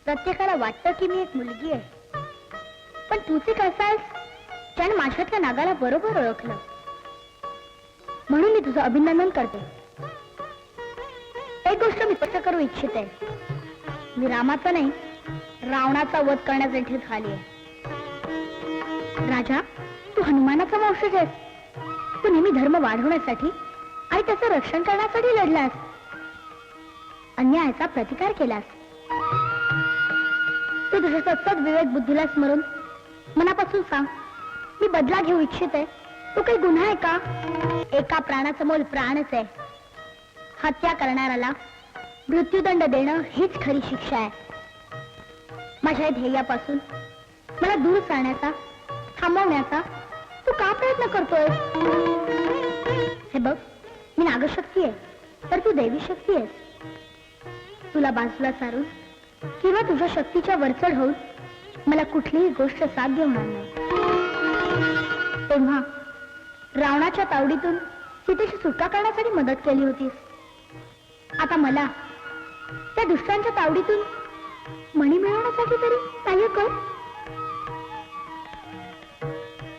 प्रत्येकाला वाटतं की मी एक मुलगी आहे, पण तूच एक असा आहेस ज्याने माझ्यातल्या नागाला बरोबर ओळखलं. म्हणून मी तुझं अभिनंदन करते. एक गोष्ट मी स्पष्ट करू इच्छिते, मी रामाचा नाही रावणाचा वध करण्यासाठी झाली आहे. राजा, तू हनुमानाचा वंशज आहेस. तू नेहमी धर्म वाढवण्यासाठी आणि त्याचं रक्षण करण्यासाठी लढलास, अन्यायाचा प्रतिकार केलास. तू तुझ्या सतत विवेक बुद्धीला स्मरून मनापासून सांग, मी बदला घेऊ इच्छिते. तो काही गुन्हा आहे का? एका प्राणाचं मोल प्राणच आहे. हत्या करणाऱ्याला मृत्यूदंड देणं हीच खरी शिक्षा आहे. माझ्या ध्येयापासून मला दूर सारण्याचा, थांबवण्याचा तू का प्रयत्न करतोय? हे बघ, मी नागशक्ती आहे तर तू देवी शक्ती आहेस. तुला बाजूला सारून किंवा तुझ्या शक्तीच्या वरचढ होऊन मला कुठलीही गोष्ट साध्य होणार नाही. तेव्हा रावणाच्या तावडीतून सीतेची सुटका करण्यासाठी मदत केली होतीस. आता मला त्या दुष्टांच्या तावडीतून मणी मिळवण्यासाठी तरी सहाय्य कर.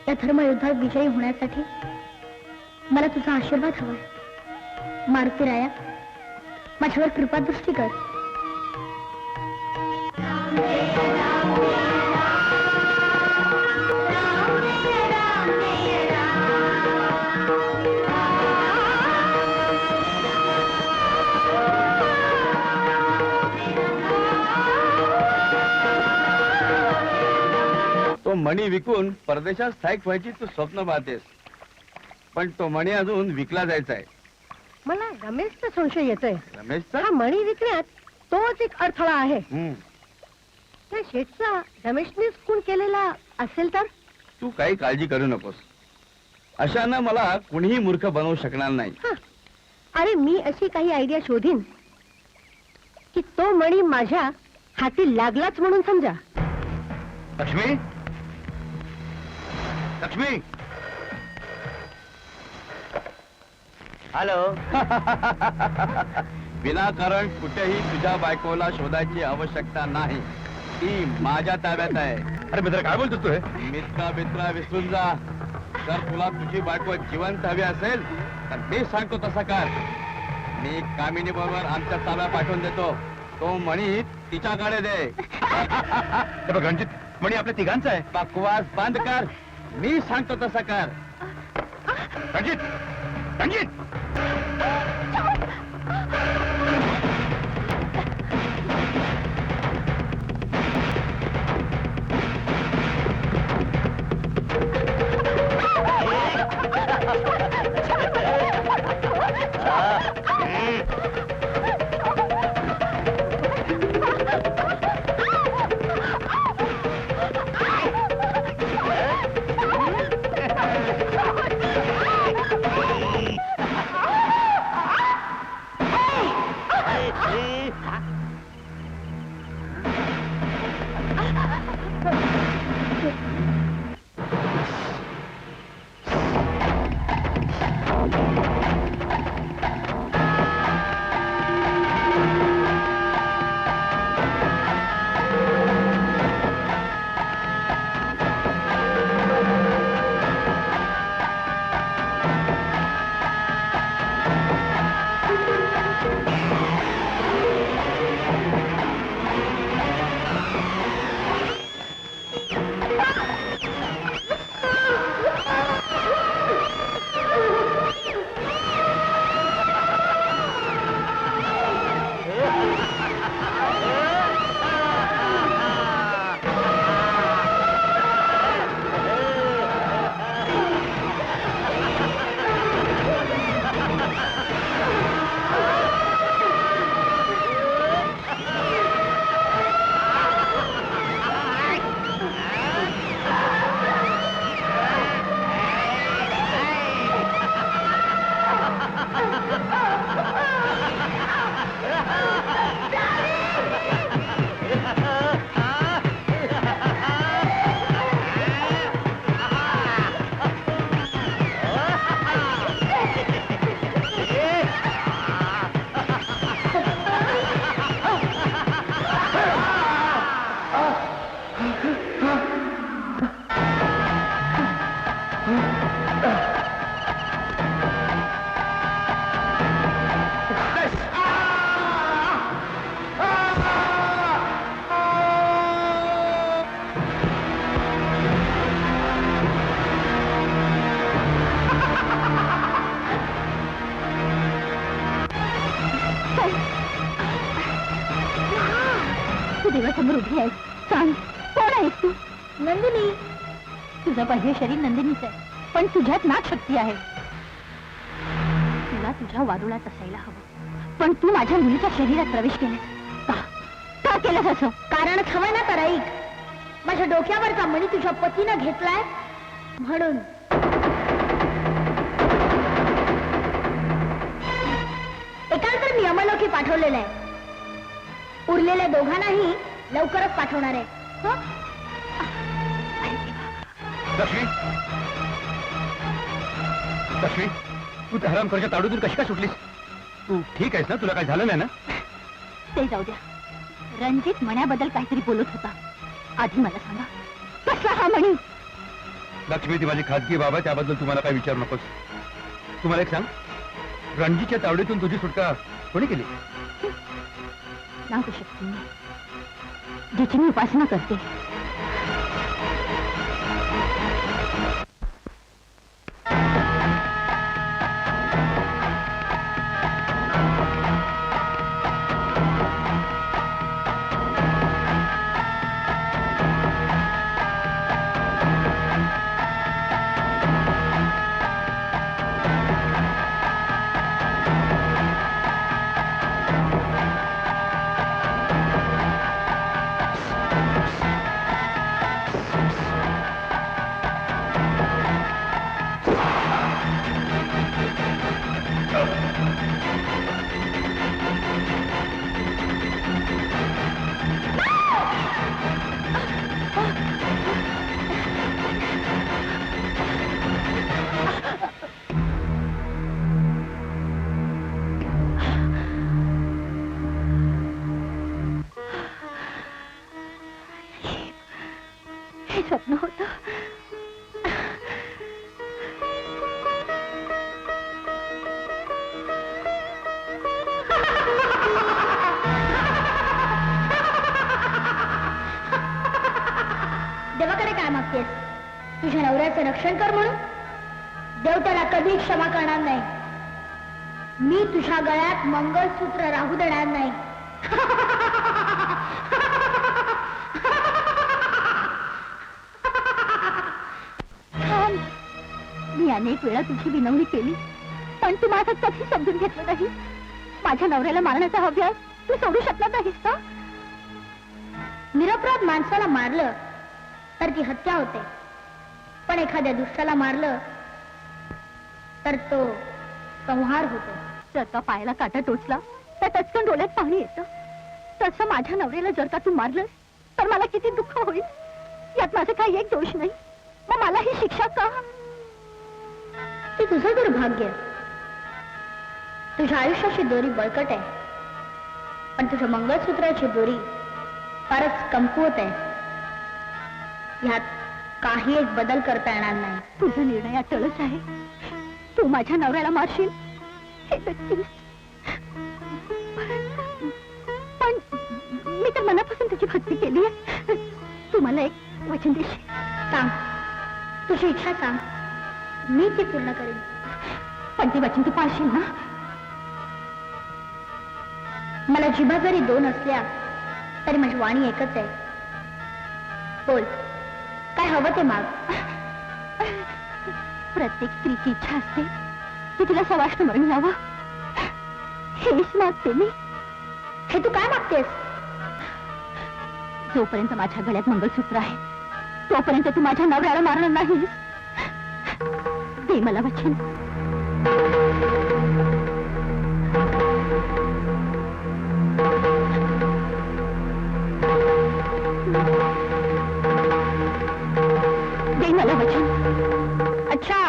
या धर्मयुद्धात विजयी होण्यासाठी मला तुझा आशीर्वाद हवाय. मारुती राया, माझ्यावर कृपादृष्टी कर. तो मणी विकून परदेशात स्थायिक व्हायची तू स्वप्न पाहतेस, पण तो मणी अजून विकला जायचा आहे. मला रमेशचा संशय येतोय. रमेशचा? हा मणी विकण्यात तोच एक अडथळा आहे. हम्म. त्या शेठचा रमेशनेच खून केलेला असेल तर? तू काही काळजी करू नकोस. अशानं मला कुणीही मूर्ख बनवू शकणार नाही. अरे, मी अशी काही आयडिया शोधीन की तो मणी माझ्या हाती लागलाच म्हणून समजा. लक्ष्मी, लक्ष्मी. हॅलो. विनाकारण कुठेही तुझ्या बायकोला शोधायची आवश्यकता नाही. ती माझ्या ताब्यात आहे. अरे मित्र, काय बोलतोस तू? मित्रा विसरून जा. जर तुला तुझी बायको जिवंत हवी असेल तर मी सांगतो तसं कर. मी कामिनी बरोबर आमच्या ताब्यात पाठवून देतो. तो मणी तिच्याकडे दे. रणजित, मणी आपल्या तिघांचा आहे. बकवास बंद कर. मी सांगतो तसं कर. रणजित, रणजित. देवासमोर उभी आहेस, सांग कोण आहेस तू? नंदिनी. तुझं पहिले शरीर नंदिनीच आहे, पण तुझ्यात नाक शक्ती आहे. तुला तुझ्या वारुळात असायला हवं, पण तू माझ्या मुलीच्या शरीरात प्रवेश केलास. का केलंस असं? कारणच हवंय ना तर ऐक. माझ्या डोक्यावरचा मणी तुझ्या पतीनं घेतलाय म्हणून. एकाला तर मी यमलोकी पाठवलेलं आहे, उरलेल्या दोघांनाही लवकरच पाठवणार आहे. हं? लक्ष्मी, लक्ष्मी, तू त्या हरामखोराच्या तावडीतून कशी काय सुटलीस? तू ठीक आहेस ना? तुला काय झालं नाही ना? ते जाऊ द्या. रणजित मण्याबद्दल काहीतरी बोलत होता. आधी मला सांगा, कसला हा मणी? लक्ष्मी, ती माझी खाजगी बाब आहे, त्याबद्दल तुम्हाला काय विचारू नकोस. तुम्हाला एक सांग, रणजीतच्या तावडीतून तुझी सुटका कोणी केली? सांगू शकते मी, जिची मी उपासना करते. हे स्वप्न होतं. देवाकडे काय मागतेस? तुझ्या नवऱ्याचं रक्षण कर म्हणून? देव त्याला कधी क्षमा करणार नाही. मी तुझ्या गळ्यात मंगळसूत्र राहू देणार नाही. मी अनेक वेळा तुझी विनवणी केली, पण तू माझं कधी समजून घेतलं नाही. माझ्या नवऱ्याला मारण्याचा अभ्यास तू सोडू शकणार नाहीस का? निरपराध माणसाला मारलं तर ती हत्या होते, पण एखाद्या दुष्टाला मारलं तर तो संहार होतो. जर का पायाला काटा टोचला तर टचकन डोळ्यात पाणी येतं. तसं माझ्या नवऱ्याला जर का तू मारलंस तर मला किती दुःख होईल. यात माझं काही एक दोष नाही, मग मला ही शिक्षा का? ते तुझं दुर्भाग्य. तुझ्या आयुष्याची दोरी बळकट आहे, पण तुझ्या मंगळसूत्राची दोरी फारच कमकुवत आहे. ह्यात काही एक बदल करता येणार नाही. तुझा निर्णय अटळच आहे. तू माझ्या नवऱ्याला मारशील हे नक्कीच, पण मी तर मनापासून तुझी भक्ती केली आहे. तू मला एक वचन देशील? सांग, तुझी इच्छा सांग, मी ती पूर्ण करेन. पण ते वचन तू पाळशील ना? मला जिभा जरी दोन असल्या तरी माझी वाणी एकच आहे. बोल, काय हवं ते माग. प्रत्येक स्त्रीची इच्छा असते की तिला सवाष्ण मरण यावं. हेच मागते मी. हे तू काय मागतेस? जोपर्यंत माझ्या गळ्यात मंगळसूत्र आहे तोपर्यंत तू माझ्या नवऱ्याला मारणार नाहीस. दे मला वचन. दे मला वचन. अच्छा,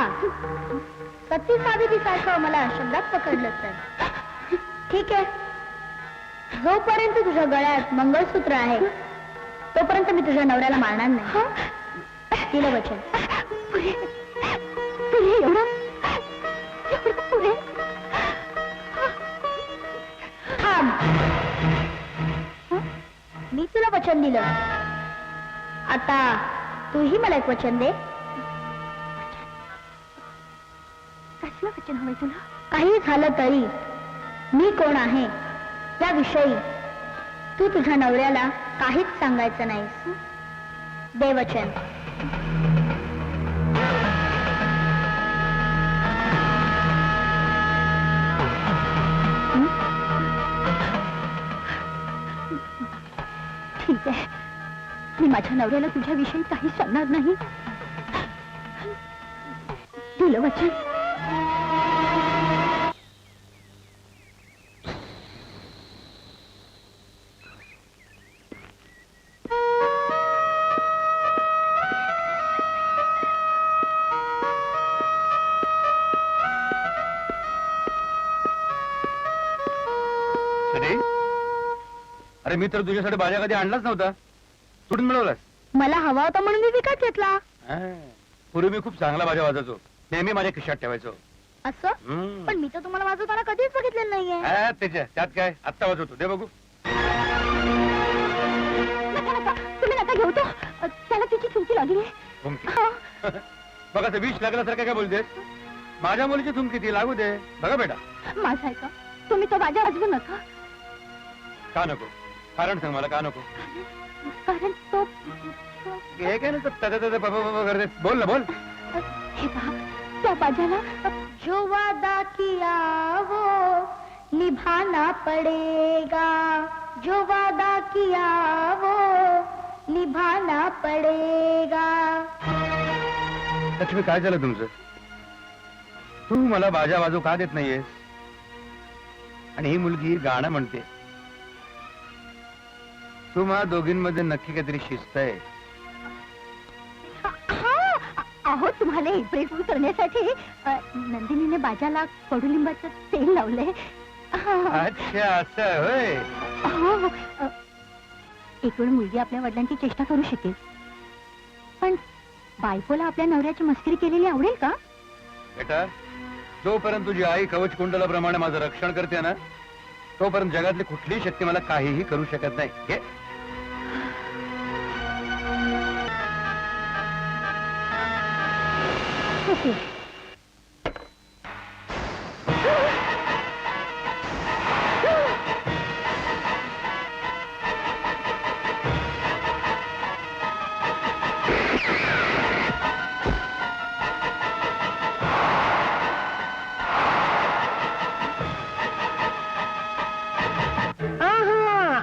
सती सावित्री सारखं मला शब्दात पकडलं तर ठीक आहे. जोपर्यंत तुझ्या गळ्यात मंगळसूत्र आहे तोपर्यंत मी तुझ्या नवऱ्याला मारणार नाही. दिलं वचन. पुरे पुरे एवढं पुरे. थांब, मी तुला वचन दिलं, आता तूही मला एक वचन दे. कसलं वचन हवंय तुला? काही झालं तरी मी कोण आहे याविषयी तू तुझ्या नवऱ्याला काहीच सांगायचं नाहीस देवचन. ठीक आहे, मी माझ्या नवऱ्याला तुझ्याविषयी काहीच सांगणार नाही. दिलं वचन. सनी, अरे मी तर तुझ्यासाठी भाज्या कधी आणलाच नव्हता. कुठून मिळवलास? मला हवा होता म्हणून मी विकत घेतला. हा, पूर्वी मी खूप चांगला भाज्या वाजायचो, नेहमी माझ्या खिशात ठेवायचो. असं हम्म. पण मी तर तुम्हाला वाजवताना कधीच बघितलेलं नाहीये. हा, त्यात काय, आत्ता वाजवतो, दे बघू. नका नका, तुम्ही नका घेऊ तो. त्याला तिची चुकी लागली आहे. थुंकी. हा. बघा ते विष लागल्यासारखं काय बोलतेस? माझ्या मुलीची थुंकी ती लागू दे. बघा बेटा. माझा ऐका, तुम्ही तो बाजा वाजवू नका. का नको? कारण सांग मला, का नको? कारण तो हे काय ना करते. बोल ना, बोल. हे पहा, त्या बाजाला जो वादा किया वो निभाना पड़ेगा, जो वादा किया वो निभाना पड़ेगा. लक्ष्मी, काय झालं तुमचं? तू मला बाजा वाजू का देत नाहीयेस? आणि ही मुलगी गाणं म्हणते. तुम्हा दोघींमध्ये नक्की काहीतरी शिस्त आहे. अहो, तुम्हाला इम्प्रेस करण्यासाठी नंदिनीने बाजाला कडुलिंबाचं तेल लावलंय. अच्छा, असं होय. हो, एक वेळ मुलगी आपल्या वडिलांची चेष्टा करू शकेल, पण बायकोला आपल्या नवऱ्याची मस्करी केलेली आवडेल का? बेटा, जोपर्यंत तुझी आई कवच कुंडलाप्रमाणे माझं रक्षण करते ना, तोपर्यंत जगातली कुठलीही शक्ती मला काहीही करू शकत नाही. घे. ओके.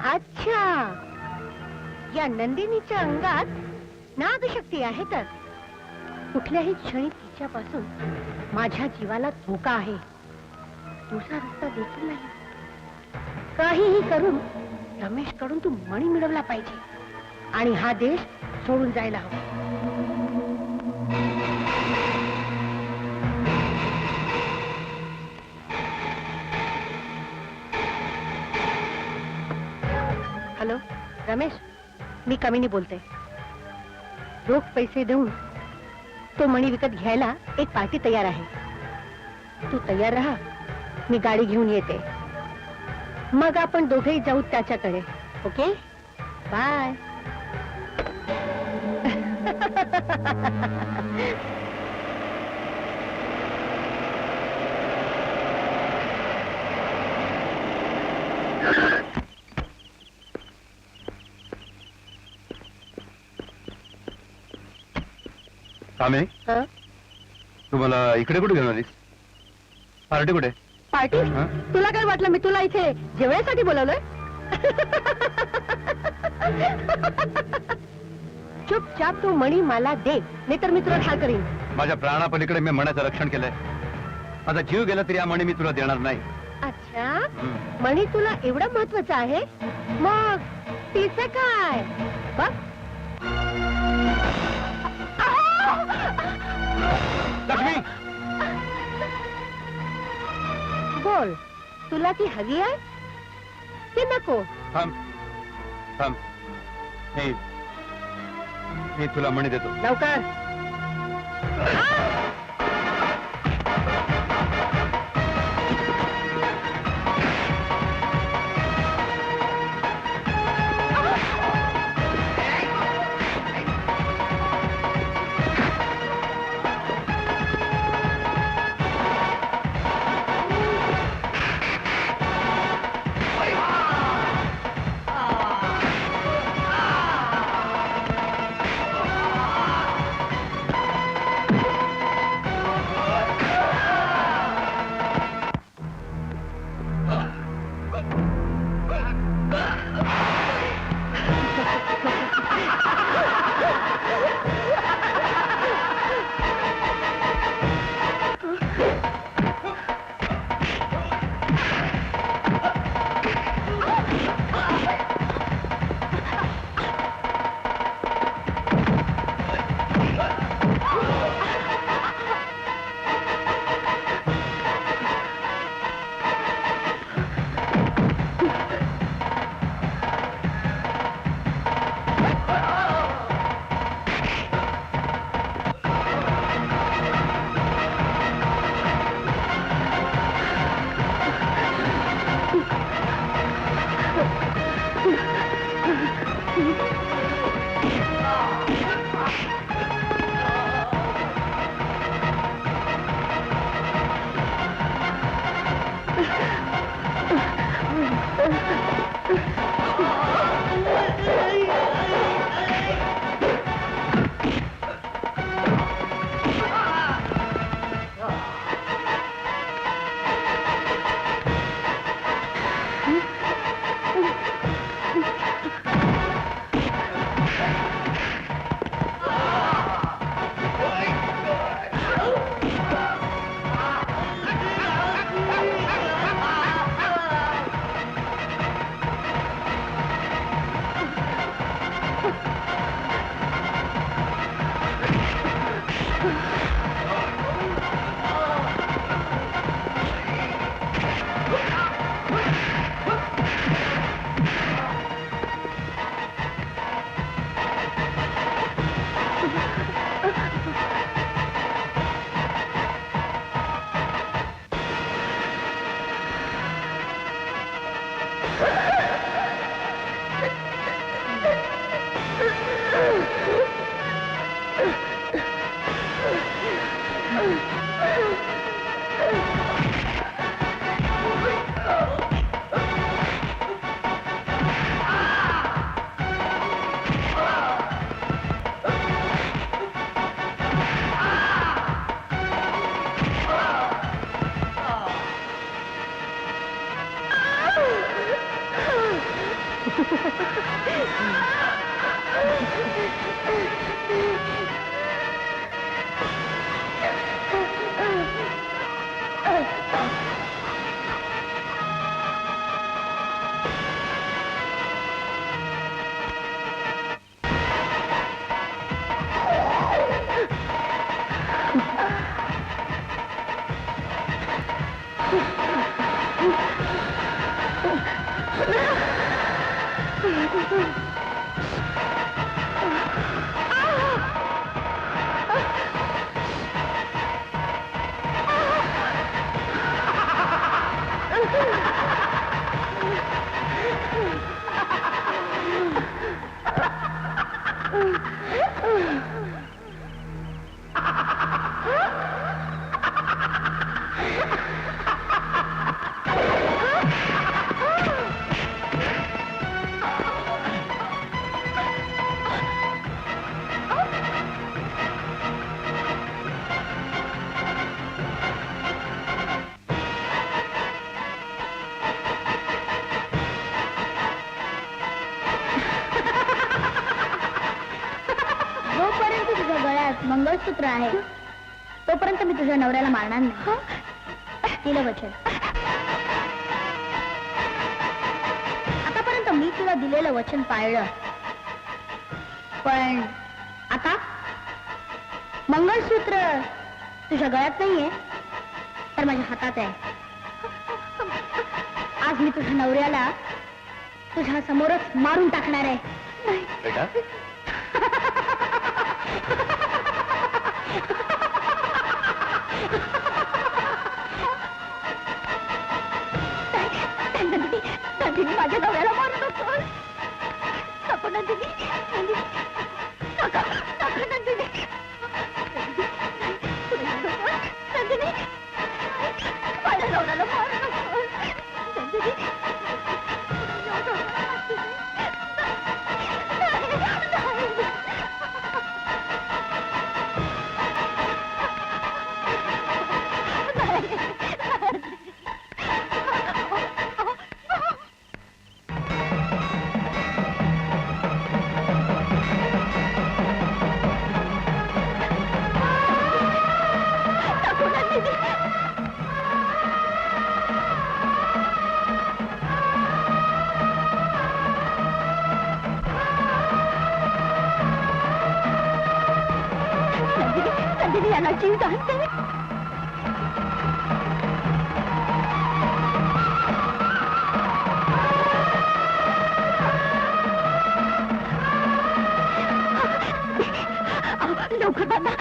अच्छा, या नंदिनीच्या अंगात नादशक्ती आहे. तर कुठल्याही क्षणी तिच्यापासून माझ्या जीवाला धोका आहे. दुसरा रस्ता देखील नाही. काहीही करून रमेश कडून तू मणी मिळवला पाहिजे आणि हा देश सोडून जायला हवा. हॅलो रमेश, मी कामिनी बोलते. रोख पैसे देऊन तो मणी विकत घ्यायला एक पार्टी तयार आहे. तू तयार राहा, मी गाडी घेऊन येते. मग आपण दोघेही जाऊ त्याच्याकडे. Okay, bye. कामे, हं? तू मला इकडे कुठे घेऊन आलीस? पार्टी कुठे? पार्टी? हं? तुला काय वाटलं मी तुला इथे जेवण्यासाठी बोलवलंय? चुपचाप तू मणी मला दे, नाहीतर मी तुला ठार करीन. माझ्या प्राणापलीकडे मी मनाचं रक्षण केलंय. माझा जीव गेला तरी या मणी मी तुला देणार नाही. अच्छा, हं. मणी तुला एवढं महत्वाचं आहे? मग तिचं काय? बघ. लक्ष्मी, बोल, तुला ती हवी आहे की नको? थांब थांब. मी तुला मणी देतो. लवकर. जोपर्यंत तुझ्या गळ्यात मंगळसूत्र आहे तोपर्यंत मी तुझ्या नवऱ्याला मारणार नाही. दिलं वचन. आतापर्यंत मी तुला दिलेलं वचन पाळलं, पण आता मंगळसूत्र तुझ्या गळ्यात नाहीये तर माझ्या हातात आहे. आज मी तुझ्या नवऱ्याला तुझ्या समोरच मारून टाकणार आहे. बेटा नंदिनी माझ्या नवऱ्याला मारू नकोस. नको नंदिनी, नंदिनी नका, नका नंदिनी. नंदिनी माझ्या नवऱ्याला मारू नकोस. नंदिनी नंदिनी याला जीव दानते. लवकर बांधा,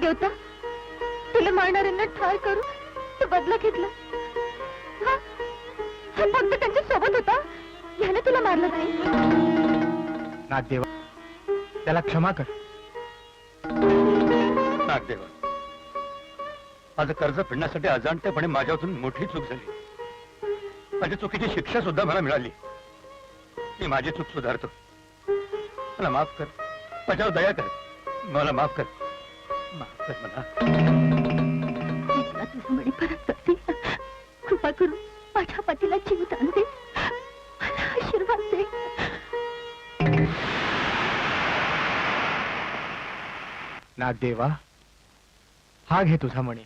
देवता तुला मारणाऱ्यांना ठार करू तू बदला घेतला. हा हा फक्त त्यांच्या सोबत होता, ह्याने तुला मारलं नाही. नागदेवा, त्याला क्षमा कर. नागदेवा, माझं कर्ज फेडण्यासाठी अजाणतेपणे माझ्यातून मोठी चूक झाली. माझ्या चुकीची शिक्षा सुद्धा मला मिळाली. मी माझी चूक सुधारतो. मला माफ कर, माझ्यावर दया कर, मला माफ कर, माफ कर मला. मी तुला तुझं मणी परत करते. कृपा करून माझ्या पतीला जीवित आणू दे. मला आशीर्वाद दे. नागदेवा, हा घे तुझा मणी.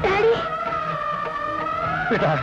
डॅडी, बेटा